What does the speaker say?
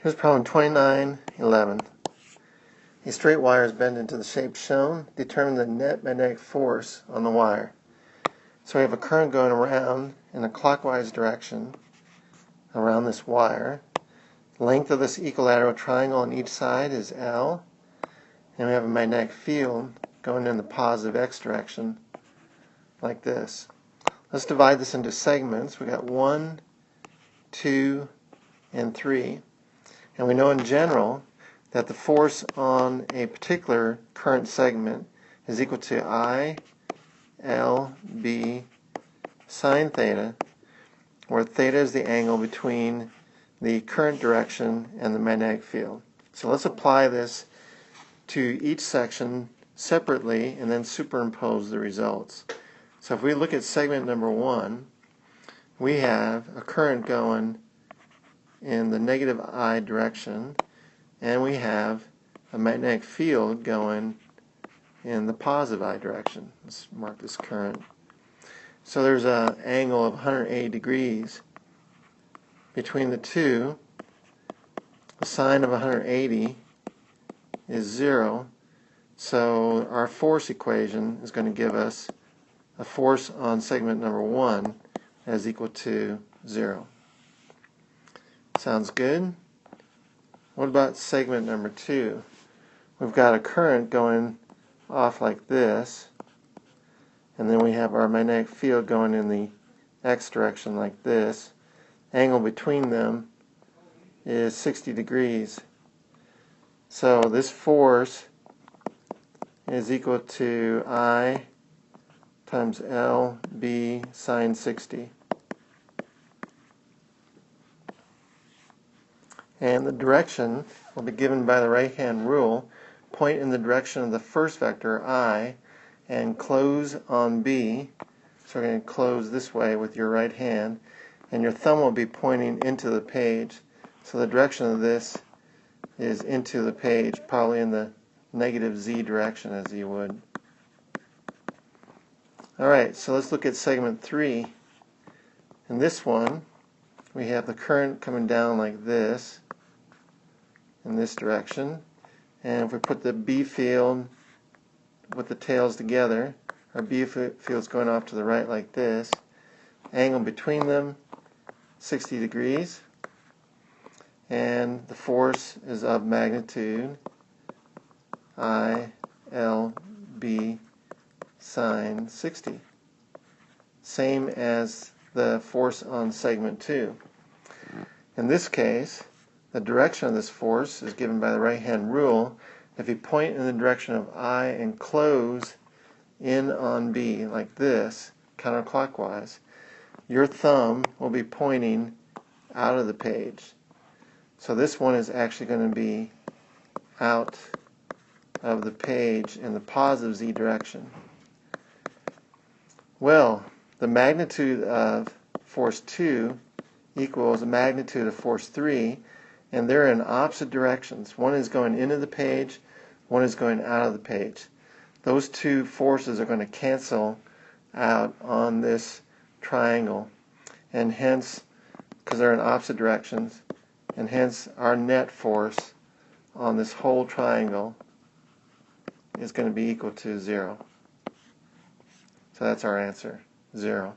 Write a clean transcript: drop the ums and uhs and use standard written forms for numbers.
Here's problem 2911. A straight wire is bent into the shape shown. Determine the net magnetic force on the wire. So we have a current going around in a clockwise direction around this wire. The length of this equilateral triangle on each side is L. And we have a magnetic field going in the positive X direction like this. Let's divide this into segments. We got 1, 2, and 3. And we know in general that the force on a particular current segment is equal to I, L, B, sine theta, where theta is the angle between the current direction and the magnetic field. So let's apply this to each section separately and then superimpose the results. So if we look at segment number 1, we have a current going in the negative I direction, and we have a magnetic field going in the positive I direction. Let's mark this current. So there's an angle of 180 degrees between the two. The sine of 180 is 0, so our force equation is going to give us a force on segment number 1 as equal to 0. Sounds good? What about segment number 2? We've got a current going off like this, and then we have our magnetic field going in the X direction like this. Angle between them is 60 degrees. So this force is equal to I times L B sine 60. And the direction will be given by the right-hand rule. Point in the direction of the first vector, I, and close on B. So we're going to close this way with your right hand, and your thumb will be pointing into the page. So the direction of this is into the page, probably in the negative Z direction as you would. Alright, so let's look at segment 3. In this one, we have the current coming down like this, in this direction, and if we put the B field with the tails together, our B field is going off to the right like this. Angle between them 60 degrees, and the force is of magnitude I, L, B sine 60, same as the force on segment 2. In this case, the direction of this force is given by the right-hand rule. If you point in the direction of I and close in on B like this, counterclockwise, your thumb will be pointing out of the page. So this one is actually going to be out of the page in the positive Z direction. Well, the magnitude of force 2 equals the magnitude of force 3, and they're in opposite directions. One is going into the page, one is going out of the page. Those two forces are going to cancel out on this triangle, and hence, because they're in opposite directions, and hence our net force on this whole triangle is going to be equal to 0. So that's our answer, 0.